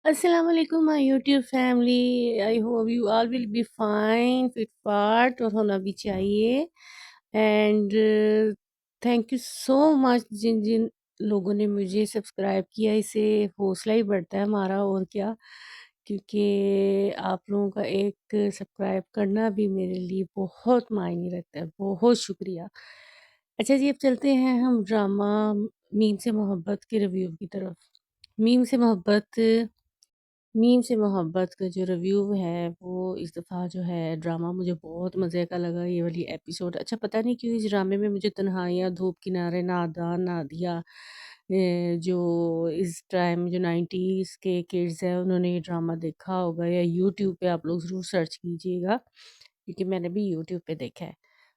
Assalamu alaikum my YouTube family. I hope you all will be fine, fit फाट और होना भी चाहिए। And thank you so much जिन जिन लोगों ने मुझे सब्सक्राइब किया, इससे हौसला ही बढ़ता है हमारा और क्या, क्योंकि आप लोगों का एक सब्सक्राइब करना भी मेरे लिए बहुत मायने रखता है। बहुत शुक्रिया। अच्छा जी, अब चलते हैं हम ड्रामा मीम से मोहब्बत के रिव्यू की तरफ। मीम से मोहब्बत मीम से मोहब्बत का जो रिव्यू है वो इस दफ़ा जो है ड्रामा मुझे बहुत मज़े का लगा, ये वाली एपिसोड। अच्छा, पता नहीं क्यों इस ड्रामे में मुझे तन्हाइयाँ, धूप किनारे, नादान, नादिया जो इस टाइम जो 90s के किड्स हैं उन्होंने ये ड्रामा देखा होगा या यूट्यूब पे आप लोग ज़रूर सर्च कीजिएगा, क्योंकि मैंने भी यूट्यूब पे देखा है।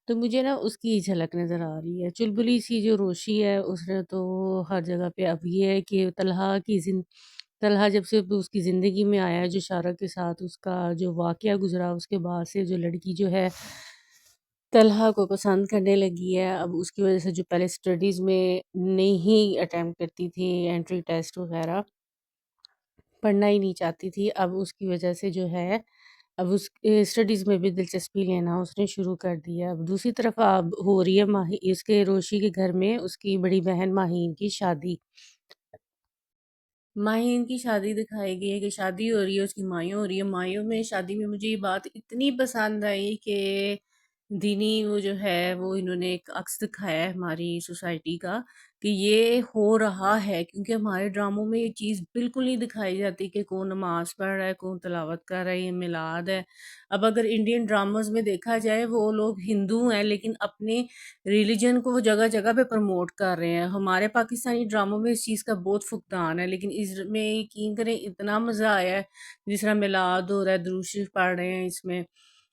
तो मुझे ना उसकी झलक नज़र आ रही है। चुलबुली सी जो रोशी है उसने तो हर जगह पे अब ये है कि तलहा जब से उसकी ज़िंदगी में आया है, जो शारा के साथ उसका जो वाक़या गुज़रा, उसके बाद से जो लड़की जो है तलहा को पसंद करने लगी है। अब उसकी वज़ह से जो पहले स्टडीज़ में नहीं अटेम्प्ट करती थी, एंट्री टेस्ट वग़ैरह, पढ़ना ही नहीं चाहती थी, अब उसकी वज़ह से जो है अब स्टडीज़ में भी दिलचस्पी लेना उसने शुरू कर दिया। अब दूसरी तरफ अब हो रही है माही इसके रोशी के घर में उसकी बड़ी बहन माहीन की शादी। माहीन की शादी दिखाई गई है कि शादी हो रही है, उसकी मायूँ हो रही है। मायूँ में शादी में मुझे ये बात इतनी पसंद आई कि दीनी वो जो है वो इन्होंने एक अक्स दिखाया है हमारी सोसाइटी का कि ये हो रहा है, क्योंकि हमारे ड्रामों में ये चीज़ बिल्कुल नहीं दिखाई जाती कि कौन नमाज पढ़ रहा है, कौन तिलावत कर रहा है, ये मिलाद है। अब अगर इंडियन ड्रामास में देखा जाए वो लोग हिंदू हैं लेकिन अपने रिलीजन को वो जगह जगह पे प्रमोट कर रहे हैं। हमारे पाकिस्तानी ड्रामों में इस चीज़ का बहुत फुकदान है, लेकिन इसमें यकीन करें इतना मज़ा आया है। जिस तरह मिलाद हो रहा है, दुरूद शरीफ पढ़ रहे हैं इसमें,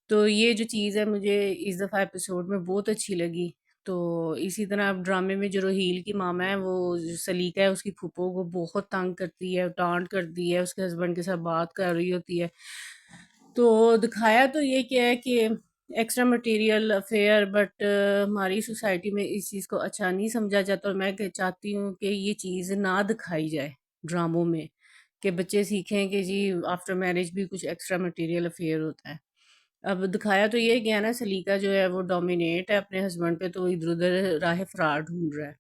तो ये जो चीज़ है मुझे इस दफ़ा एपिसोड में बहुत अच्छी लगी। तो इसी तरह अब ड्रामे में जो रोहील की मामा है वो जो सलीका है उसकी फूफो को बहुत तंग करती है, टांट करती है, उसके हस्बैंड के साथ बात कर रही होती है। तो दिखाया तो ये क्या है कि एक्स्ट्रा मटेरियल अफेयर, बट हमारी सोसाइटी में इस चीज़ को अच्छा नहीं समझा जाता और मैं चाहती हूँ कि ये चीज़ ना दिखाई जाए ड्रामों में, कि बच्चे सीखें कि जी आफ्टर मैरिज भी कुछ एक्स्ट्रा मटेरियल अफेयर होता है। अब दिखाया तो ये गया ना, सलीका जो है वो डोमिनेट है अपने हस्बैंड पे, तो इधर उधर राह फरार ढूंढ रहा है।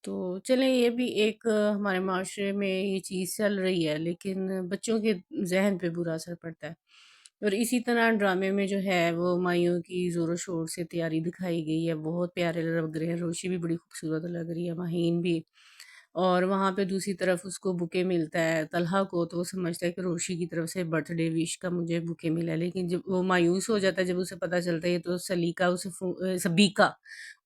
तो चलें, ये भी एक हमारे माशरे में ये चीज़ चल रही है, लेकिन बच्चों के जहन पे बुरा असर पड़ता है। और इसी तरह ड्रामे में जो है वो माइयों की ज़ोरों शोर से तैयारी दिखाई गई है, बहुत प्यारे लग रहे हैं। रोशी भी बड़ी खूबसूरत लग रही है, माहीन भी। और वहाँ पे दूसरी तरफ उसको बुके मिलता है तलहा को, तो वो समझता है कि रोशी की तरफ से बर्थडे विश का मुझे बुके मिला है, लेकिन जब वो मायूस हो जाता है जब उसे पता चलता है, तो सबीका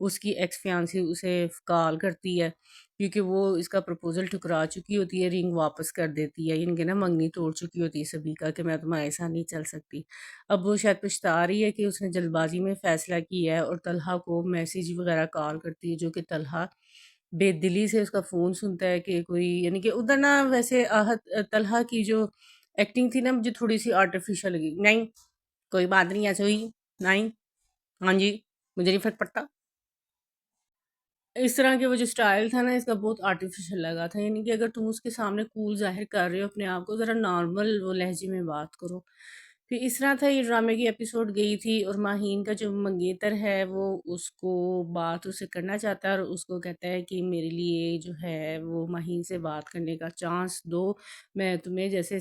उसकी एक्स फियांसी उसे कॉल करती है, क्योंकि वो इसका प्रपोजल ठुकरा चुकी होती है, रिंग वापस कर देती है, इनके ना मंगनी तोड़ चुकी होती है सबीका कि मैं तुम्हारे साथ नहीं चल सकती। अब वो शायद पछता रही है कि उसने जल्दबाजी में फैसला किया है, और तलहा को मैसेज वगैरह कॉल करती है, जो कि तलहा बेदिली से उसका फ़ोन सुनता है कि कोई, यानी कि उधर ना वैसे तलहा की जो एक्टिंग थी ना मुझे थोड़ी-सी आर्टिफ़िशियल लगी। नहीं, कोई बात नहीं ऐसे हुई, नहीं, हाँ जी, मुझे नहीं फ़र्क पड़ता। इस तरह के वो जो स्टाइल था ना इसका बहुत आर्टिफ़िशियल लगा था, यानी कि अगर तुम उसके सामने कूल ज़ाहिर कर रहे हो अपने आप को, ज़रा नॉर्मल वो लहज़े में बात करो। फिर इस तरह था ये ड्रामे की एपिसोड गई थी, और माहीन का जो मंगेतर है वो उसको बात उससे करना चाहता है, और उसको कहता है कि मेरे लिए जो है वो माहीन से बात करने का चांस दो। मैं तुम्हें जैसे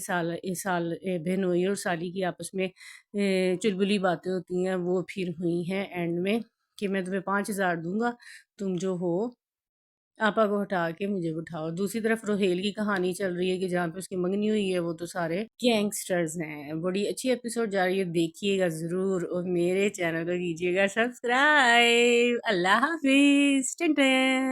बहनोई और साली की आपस में चुलबुली बातें होती हैं वो फिर हुई हैं एंड में, कि मैं तुम्हें 5,000 दूँगा, तुम जो हो आपा को हटा के मुझे बिठाओ। दूसरी तरफ रोहेल की कहानी चल रही है कि जहाँ पे उसकी मंगनी हुई है वो तो सारे गैंगस्टर्स हैं। बड़ी अच्छी एपिसोड जा रही है, देखिएगा ज़रूर, और मेरे चैनल को कीजिएगा सब्सक्राइब। अल्लाह हाफ़िज़। Tin tin.